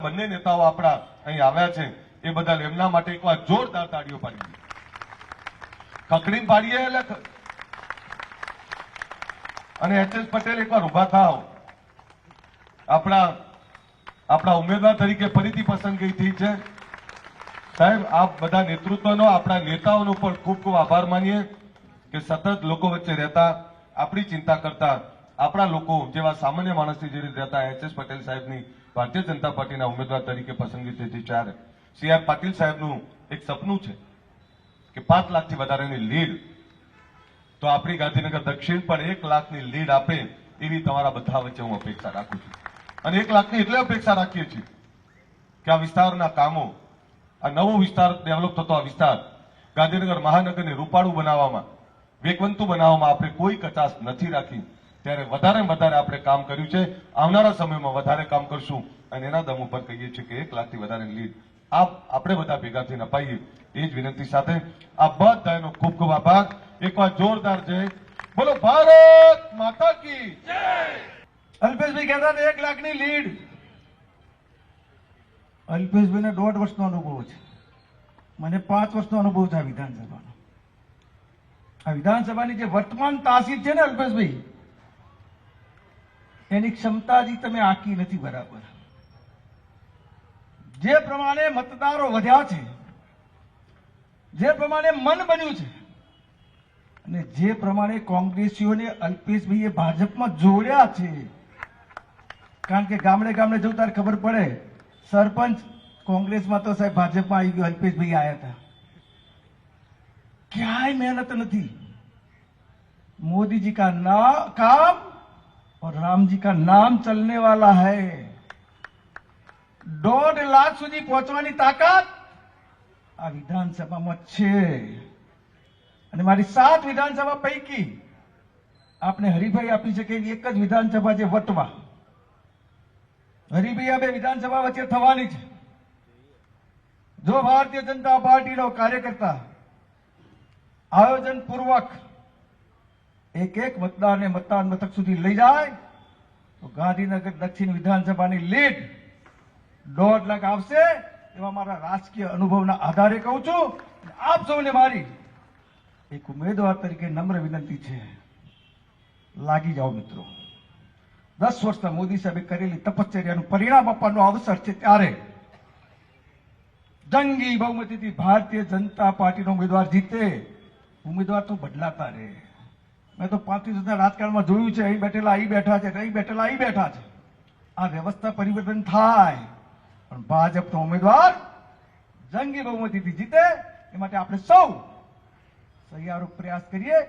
બંને નેતાઓ આપણા અહીં આવ્યા છે એ બદલ એમના માટે એકવાર જોરદાર તાળીઓ પાડીએ. ખકડીને પાડીએ એટલે અને એચ.એસ. પટેલ એકવાર ઉભા થાવ. આપણા ઉમેદવાર તરીકે ફરીથી પસંદગી થઈ છે. સાહેબ, આપ બધા નેતૃત્વનો આપણા નેતાઓનો પણ ખૂબ ખૂબ આભાર માનીએ કે સતત લોકો વચ્ચે રહેતા, આપણી ચિંતા કરતા, આપણા લોકો જેવા સામાન્ય માણસની જે રીતે રહેતા એચ.એસ. પટેલ સાહેબની ભારતીય જનતા પાર્ટીના ઉમેદવાર તરીકે પસંદગી થઈ હતી ત્યારે સી.આર. પાટીલ સાહેબનું એક સપનું છે કે 5 લાખથી વધારેની લીડ, તો આપણી ગાંધીનગર દક્ષિણ પણ 1 લાખની લીડ આપે એવી તમારા બધા વચ્ચે હું અપેક્ષા રાખું છું. અને 1 લાખની એટલે અપેક્ષા રાખીએ છીએ કે આ વિસ્તારના કામો, આ નવો વિસ્તાર ડેવલપ થતો આ વિસ્તાર ગાંધીનગર મહાનગરને રૂપાળું બનાવવામાં, વેગવંતુ બનાવવામાં આપણે કોઈ કચાશ નથી રાખી. ત્યારે વધારે વધારે આપણે કામ કર્યું છે. આવનારા સમયમાં વધારે કામ કરશું અને એના દમ ઉપર કહીએ છીએ કે 1 લાખથી વધારે લીડ આપણે બધા ભેગા થઈને અપાઈએ. એ જ વિનંતી સાથે આ બધાનો ખૂબ ખૂબ આભાર. એકવાર જોરદાર જય બોલો ભારત માતા કી જય. અલ્પેશભાઈ કહેતા હતા 1 લાખની લીડ. અલ્પેશભાઈને 1.5 વર્ષનો અનુભવ છે, મને 5 વર્ષનો અનુભવ છે આ વિધાનસભાનો. આ વિધાનસભાની જે વર્તમાન તાસીર છે ને અલ્પેશભાઈ, એની ક્ષમતાજી તમે આંકી નથી બરાબર. જે પ્રમાણે મતદારો વધ્યા છે, જે પ્રમાણે મન બન્યું છે અને જે પ્રમાણે કોંગ્રેસીઓને અલ્પેશભાઈએ ભાજપમાં જોડ્યા છે, કારણ કે ગામડે ગામડે જવું ત્યારે ખબર પડે સરપંચ કોંગ્રેસમાં તો સાહેબ ભાજપમાં આવી ગયો, અલ્પેશભાઈ આવ્યા હતા. ક્યાંય મહેનત નથી. મોદીજી કા કામ और राम जी का नाम चलने वाला है. 1.5 લાખ સુધી પહોંચવાની તાકાત આ વિધાનસભામાં છે. અને મારી 7 વિધાનસભા પૈકી આપને હરિભાઈ આપી છે કે એક જ વિધાનસભા છે વટવા. હરિભાઈ આ 2 વિધાનસભા વચ્ચે થવાની છે. જો ભારતીય જનતા પાર્ટીનો કાર્યકર્તા આયોજન પૂર્વક એક મતદારને મતદાન મથક સુધી લઈ જાય તો ગાંધીનગર દક્ષિણ વિધાનસભાની લીડ 1.5 લાખ આવશે એવા મારા રાજકીય અનુભવના આધારે કહું છું. આપ સૌને મારી એક ઉમેદવાર તરીકે નમ્ર વિનંતી છે, લાગી જાઓ મિત્રો. 10 વર્ષના મોદી સાહેબે કરેલી તપશ્ચર્યાનું પરિણામ આપવાનો અવસર છે. ત્યારે જંગી બહુમતીથી ભારતીય જનતા પાર્ટીનો ઉમેદવાર જીતે. ઉમેદવાર તો બદલાતા રહે. મેં તો 35 વર્ષના રાજકારણમાં જોયું છે, અહીં બેઠેલા અહીં બેઠા છે, અહીં બેઠેલા અહીં બેઠા છે. આ વ્યવસ્થા પરિવર્તન થાય, પણ ભાજપનો ઉમેદવાર જંગી બહુમતીથી જીતે એ માટે આપણે સૌ સહિયારો પ્રયાસ કરીએ.